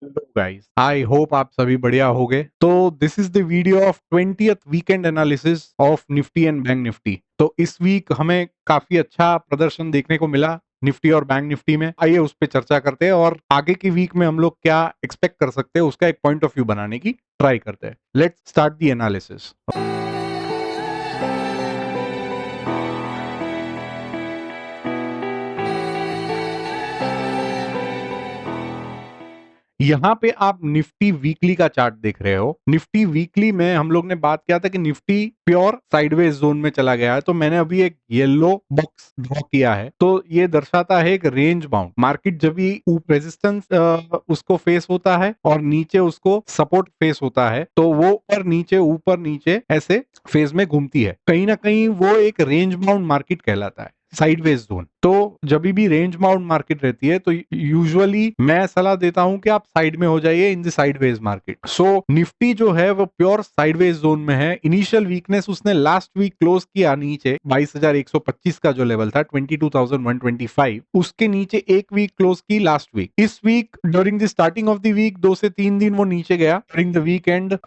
Hello guys, I hope आप सभी बढ़िया होगे। तो this is the video of 20th weekend analysis of Nifty and bank Nifty. तो इस वीक हमें काफी अच्छा प्रदर्शन देखने को मिला निफ्टी और बैंक निफ्टी में। आइए उस पर चर्चा करते हैं और आगे की वीक में हम लोग क्या एक्सपेक्ट कर सकते हैं उसका एक पॉइंट ऑफ व्यू बनाने की ट्राई करते हैं। Let's start the analysis. यहाँ पे आप निफ्टी वीकली का चार्ट देख रहे हो। निफ्टी वीकली में हम लोग ने बात किया था कि निफ्टी प्योर साइडवेज जोन में चला गया है। तो मैंने अभी एक येलो बॉक्स ड्रॉ किया है। तो ये दर्शाता है एक रेंज बाउंड मार्केट जब भी रेजिस्टेंस उसको फेस होता है और नीचे उसको सपोर्ट फेस होता है, तो वो ऊपर नीचे ऐसे फेज में घूमती है। कहीं ना कहीं वो एक रेंज बाउंड मार्केट कहलाता है, साइडवेज जोन। तो जब भी रेंज बाउंड मार्केट रहती है तो यूजुअली मैं सलाह देता हूं कि आप साइड में हो जाइए in the sideways market. So Nifty जो है वो प्योर साइडवेज जोन में है। इनिशियल वीकनेस उसने लास्ट वीक क्लोज किया नीचे 22,125 का जो लेवल था 22,125, उसके नीचे एक वीक क्लोज की लास्ट वीक। इस week during the starting of the week 2 से 3 दिन वो नीचे गया। ड्यूरिंग द वीकेंड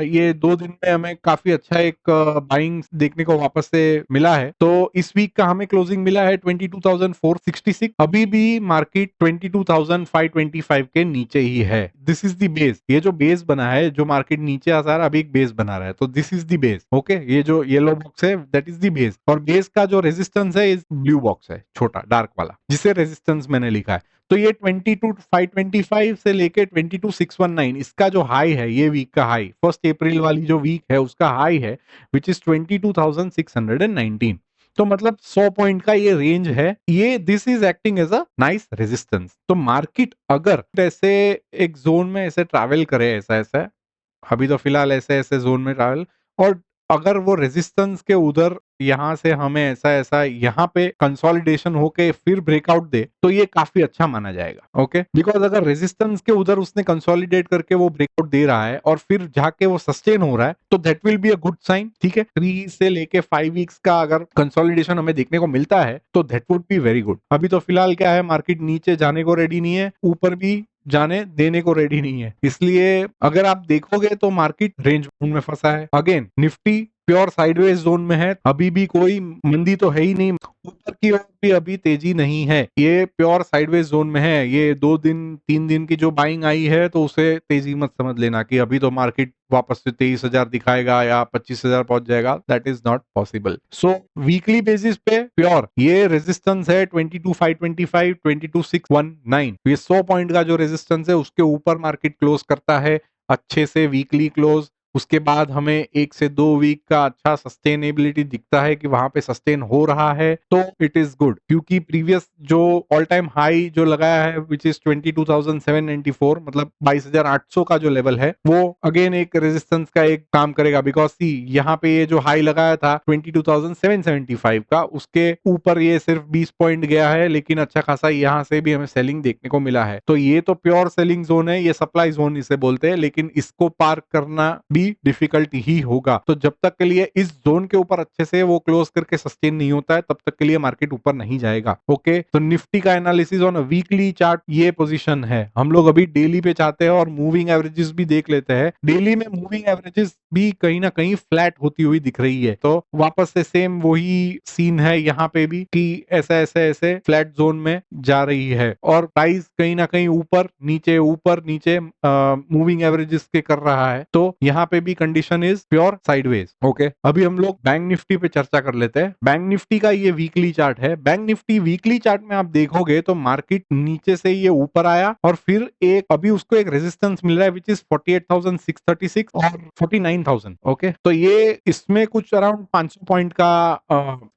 ये 2 दिन में हमें काफी अच्छा एक बाइंग देखने को वापस से मिला है। तो इस वीक का हमें क्लोजिंग मिला है 22,466। अभी भी मार्केट 22,525 के नीचे ही है। This is the base. ये जो बेस बना है, जो मार्केट नीचे आ रहा है, अभी एक बेस बना रहा है। तो this is the base. Okay, ये जो येलो बॉक्स है दैट इज द बेस, और बेस का जो रेजिस्टेंस है इस ब्लू बॉक्स है, छोटा डार्क वाला, जिसे रेजिस्टेंस मैंने लिखा है। तो ये 22,525 से लेके 22,619 इसका जो हाई है, ये वीक का हाई, 1 अप्रैल वाली जो वीक है उसका हाई है, विच इज 22,619। तो मतलब 100 पॉइंट का ये रेंज है। ये this is acting as a nice resistance. तो मार्केट अगर ऐसे एक जोन में ऐसे ट्रैवल करे, ऐसा ऐसा, अभी तो फिलहाल ऐसे ऐसे जोन में ट्रैवल, और अगर वो रेजिस्टेंस के उधर यहां से हमें ऐसा ऐसा यहाँ पे कंसोलिडेशन होके फिर ब्रेकआउट दे, तो ये काफी अच्छा माना जाएगा। ओके, बिकॉज अगर रेजिस्टेंस के उधर उसने कंसोलिडेट करके वो ब्रेकआउट दे रहा है और फिर जाके वो सस्टेन हो रहा है, तो that will be a good sign. ठीक है, 3 से लेके 5 वीक्स का अगर कंसोलिडेशन हमें देखने को मिलता है तो that would be very good. अभी तो फिलहाल क्या है, मार्केट नीचे जाने को रेडी नहीं है, ऊपर भी जाने देने को रेडी नहीं है। इसलिए अगर आप देखोगे तो मार्केट रेंज बाउंड में फंसा है। Again Nifty pure sideways zone में है। अभी भी कोई मंदी तो है ही नहीं, ऊपर की ओर भी अभी तेजी नहीं है। ये प्योर साइडवेज जोन में है। ये 2 दिन 3 दिन की जो बाइंग आई है तो उसे तेजी मत समझ लेना कि अभी तो मार्केट वापस से 23,000 दिखाएगा या 25,000 पहुंच जाएगा। That is not possible. So weekly basis पे प्योर ये रेजिस्टेंस है 22,525, 22,619। ये 100 पॉइंट का जो रेजिस्टेंस है उसके ऊपर मार्केट क्लोज करता है अच्छे से वीकली क्लोज। उसके बाद हमें 1 से 2 वीक का अच्छा सस्टेनेबिलिटी दिखता है कि वहां पे सस्टेन हो रहा है, तो इट इज गुड। क्योंकि प्रीवियस जो ऑल टाइम हाई जो लगाया है विच इज 22,794, मतलब 22,800 का जो लेवल है, वो अगेन एक रेजिस्टेंस का एक काम करेगा। बिकॉज सी यहाँ पे ये जो हाई लगाया था 22,775 का, उसके ऊपर ये सिर्फ 20 पॉइंट गया है, लेकिन अच्छा खासा यहाँ से भी हमें सेलिंग देखने को मिला है। तो ये तो प्योर सेलिंग जोन है, ये सप्लाई जोन इसे बोलते हैं, लेकिन इसको पार करना भी डिफिकल्ट ही होगा। तो जब तक के लिए इस जोन के ऊपर अच्छे से वो क्लोज करके सस्टेन नहीं होता है, तब तक के लिए मार्केट ऊपर नहीं जाएगा। ओके, तो निफ्टी का एनालिसिस ऑन वीकली चार्ट ये पोजीशन है। हम लोग अभी डेली पे चाहते हैं और मूविंग एवरेजेस भी देख लेते हैं। डेली में मूविंग एवरेजेस भी कहीं ना कहीं फ्लैट होती हुई दिख रही है। तो वापस से सेम वही सीन है यहाँ पे भी कि ऐसे ऐसे ऐसे फ्लैट जोन में जा रही है और प्राइस कहीं ना कहीं ऊपर नीचे मूविंग एवरेजेस के कर रहा है। तो यहाँ पे भी condition is pure sideways. Okay, अभी हम लोग बैंक निफ्टी पे चर्चा कर लेते हैं। बैंक निफ्टी का ये वीकली चार्ट है। बैंक निफ्टी वीकली चार्ट में आप देखोगे तो मार्केट नीचे से ये ऊपर आया और फिर एक अभी उसको एक रेजिस्टेंस मिल रहा है विच इज 48,636 और 49,000। ओके, तो ये इसमें कुछ अराउंड 500 पॉइंट का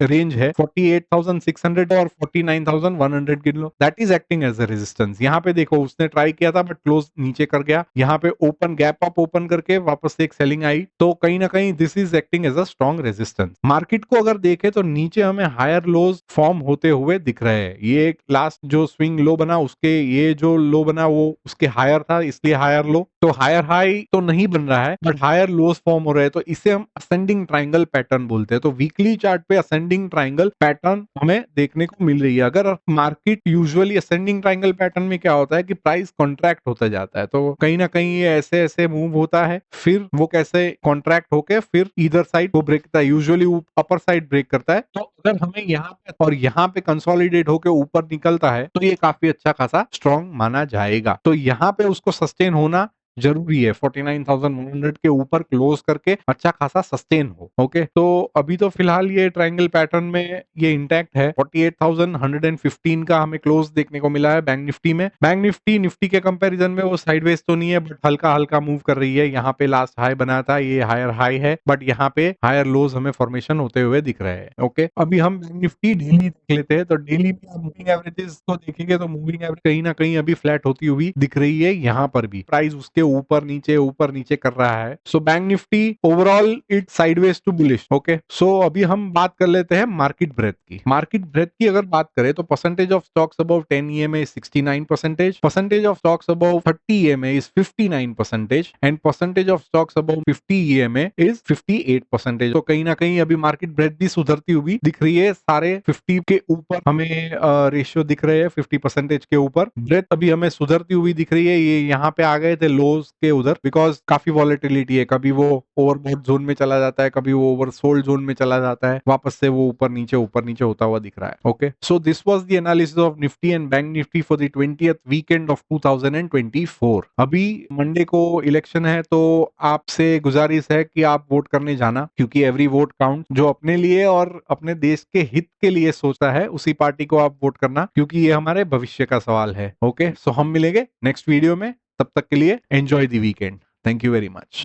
रेंज है। 48,600 और 49,100 गिन लो, that is acting as a resistance. यहाँ पे देखो उसने ट्राई किया था बट क्लोज नीचे कर गया। यहाँ पे ओपन गैप अप ओपन करके वापस से एक सेलिंग आई, तो कहीं ना कहीं this is acting as a strong resistance. Market को अगर देखे तो नीचे हमें हायर लोज फॉर्म होते हुए दिख रहे हैं। ये लास्ट जो स्विंग लो बना उसके ये जो लो बना वो उसके हायर था, इसलिए हायर लो। तो हायर हाई तो नहीं बन रहा है but higher low lows form हो रहे हैं, तो इसे हम असेंडिंग ट्राइंगल पैटर्न बोलते हैं। तो वीकली चार्ट पे असेंडिंग ट्राइंगल पैटर्न हमें देखने को मिल रही है। अगर market usually ascending triangle pattern में क्या होता है कि प्राइस कॉन्ट्रैक्ट होता जाता है, तो कहीं ना कहीं ये ऐसे ऐसे मूव होता है, फिर वो कैसे कॉन्ट्रैक्ट होके फिर इधर साइड वो ब्रेक करता है, यूजुअली अपर साइड ब्रेक करता है। तो अगर हमें यहाँ पे और यहाँ पे कंसोलिडेट होके ऊपर निकलता है तो ये काफी अच्छा खासा स्ट्रॉन्ग माना जाएगा। तो यहाँ पे उसको सस्टेन होना जरूरी है, 49,100 के ऊपर क्लोज करके अच्छा खासा सस्टेन हो। ओके, तो अभी तो फिलहाल ये ट्रायंगल पैटर्न में ये इंटैक्ट है। 48,115 का हमें क्लोज देखने को मिला है बैंक निफ्टी में। बैंक निफ्टी के कंपैरिजन में वो साइडवेज तो नहीं है, बट हल्का हल्का मूव कर रही है। यहाँ पे लास्ट हाई बना था, ये हायर हाई है, बट यहाँ पे हायर लोज हमें फॉर्मेशन होते हुए दिख रहे हैं। ओके, अभी हम बैंक निफ्टी डेली देख लेते हैं। तो डेली में आप मूविंग एवरेजेस को देखेंगे तो मूविंग एवरेज कहीं ना कहीं अभी फ्लैट होती हुई दिख रही है। यहाँ पर भी प्राइस उसके ऊपर नीचे कर रहा है। So Bank Nifty overall it sideways to bullish. Okay, so अभी हम बात कर लेते हैं मार्केट ब्रेथ की। मार्केट ब्रेथ की अगर बात करें तो percentage of stocks above 10 EMA is 69%, percentage of stocks above 30 EMA is 59%, and percentage of stocks above 50 EMA is 58%। तो कहीं ना कहीं अभी मार्केट ब्रेथ भी सुधरती हुई दिख रही है। सारे 50 के ऊपर हमें रेशियो दिख रहे हैं, 50% के ऊपर ब्रेथ अभी हमें सुधरती हुई दिख रही है। ये यहाँ पे आ गए थे लोज के उधर, बिकॉज काफी वॉलेटिलिटी है। कभी वो ओवरबॉट जोन में चला जाता है, कभी वो ओवरसोल्ड जोन में चला जाता है, वापस से वो ऊपर नीचे होता हुआ दिख रहा है। Okay, so this was the analysis of Nifty and bank Nifty for the 20th weekend of 2024। अभी मंडे को इलेक्शन है, तो आपसे गुजारिश है कि आप वोट करने जाना, क्योंकि एवरी वोट काउंट। जो अपने लिए और अपने देश के हित के लिए सोचता है उसी पार्टी को आप वोट करना, क्योंकि ये हमारे भविष्य का सवाल है। ओके, सो हम मिलेंगे नेक्स्ट वीडियो में। तब तक के लिए enjoy the weekend. Thank you very much.